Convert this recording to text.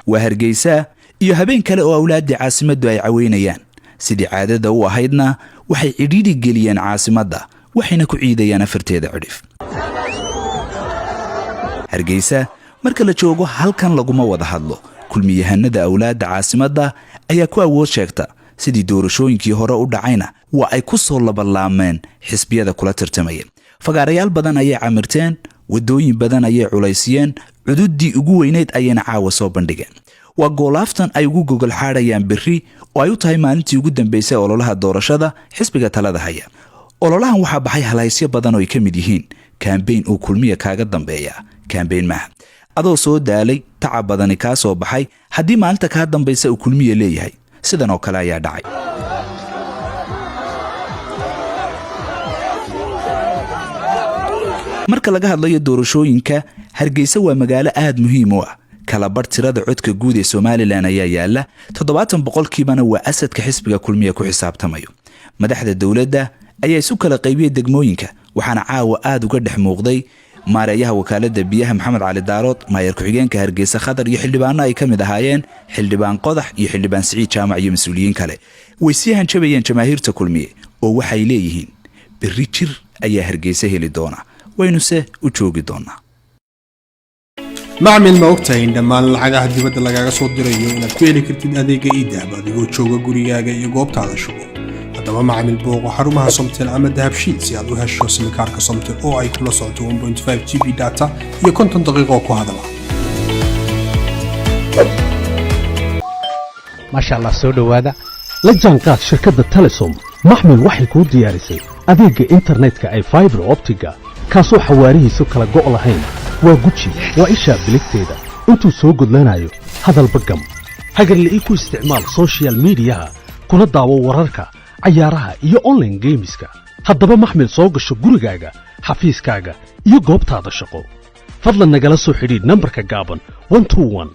وهرجيسا iyo habeen kale oo awlaadii caasimaddu ay caweynayaan sidii caadada u ahaydna waxay cidhiidhi geliyeen caasimadda waxayna ku ciidayaan afarteeda cidhif Hargeysa marka la joogo halkan laguma wada hadlo kulmiyahanada awlaadda caasimadda ayaa ku awood sheegta sidii doorashooyinkii hore u dhacayna waa ay ku soo labalaameen xisbiyada kula tartamayeen fagaarayaal badan ayay camirteen wadooyin badan ayay culaysiyeen cududii ugu weyneed ayayna caawa soo bandhigeen waa goolaaftan ay ugu gogol xaarayaan berri oo ay u tahay maalintii ugu dambeysay ololaha doorashada xisbiga talada haya ololahan waxa baxay halaysyo badan oo ay ka mid yihiin campaign oo kulmiya kaaga dambeeya campaign ma adoo soo daalay tacab badani ka soo baxay hadii maalinta ka dambaysa uu kulmiya leeyahay sidan oo kale ayaa dhacay marka laga hadlayo doorashooyinka Hargeysa waa magaalo aad muhiim u ah kala bar tirada codka guud ee Soomaaliland ayaa yaala 70% waa asadka xisbiga kulmiya ku xisaabtamayo madaxda dawladda ayaa isu kala qaybiyay degmooyinka waxaana caawa aad uga dhex muuqday maareeyaha wakaalada biyaha Maxamed Cali Daarood maayar ku-xigeenka Hargeysa Khadar iyo xildhibaano ay kamid ahaayeen xildhibaan Qodax iyo xildhibaan Siciid Jaamac iyo mas'uuliyiin kale way si hanjabayeen jamaahiirta kulmiye oo waxay leeyihiin berri jir ayaa Hargeysa heli doona waynu se u joogi doonaa macmil ma ogtahay in dhammaan lacagaha dibadda lagaaga soo dirayo inaad ku heli kartid adeega e-dahab adigoo jooga gurigaaga iyo goobtaada shaqo haddaba macmil booqo xarumaha Somtel ama dahabshiil si aad u hesho simikaarka Somtel oo ay kula socoto 1.5 GB data iyo 50 daqiiqo ku hadala masha Allah soo dhawaada la jaanqaad shirkadda Telesom macmil waxay ku diyaarisay adeega internetka ay fiber optiga kaasoo xawaarihiisu kala go'o lahayn waa guji waa isha biligteeda intuu soo gudlanayo hadalba gam hagarle ii ku isticmaal social media kuna daawo wararka ciyaaraha iyo online gameska haddaba maxmil soo gasho gurigaaga xafiiskaaga iyo goobtaada shaqo fadlan nagala soo xidhiidh nambarka gaaban 121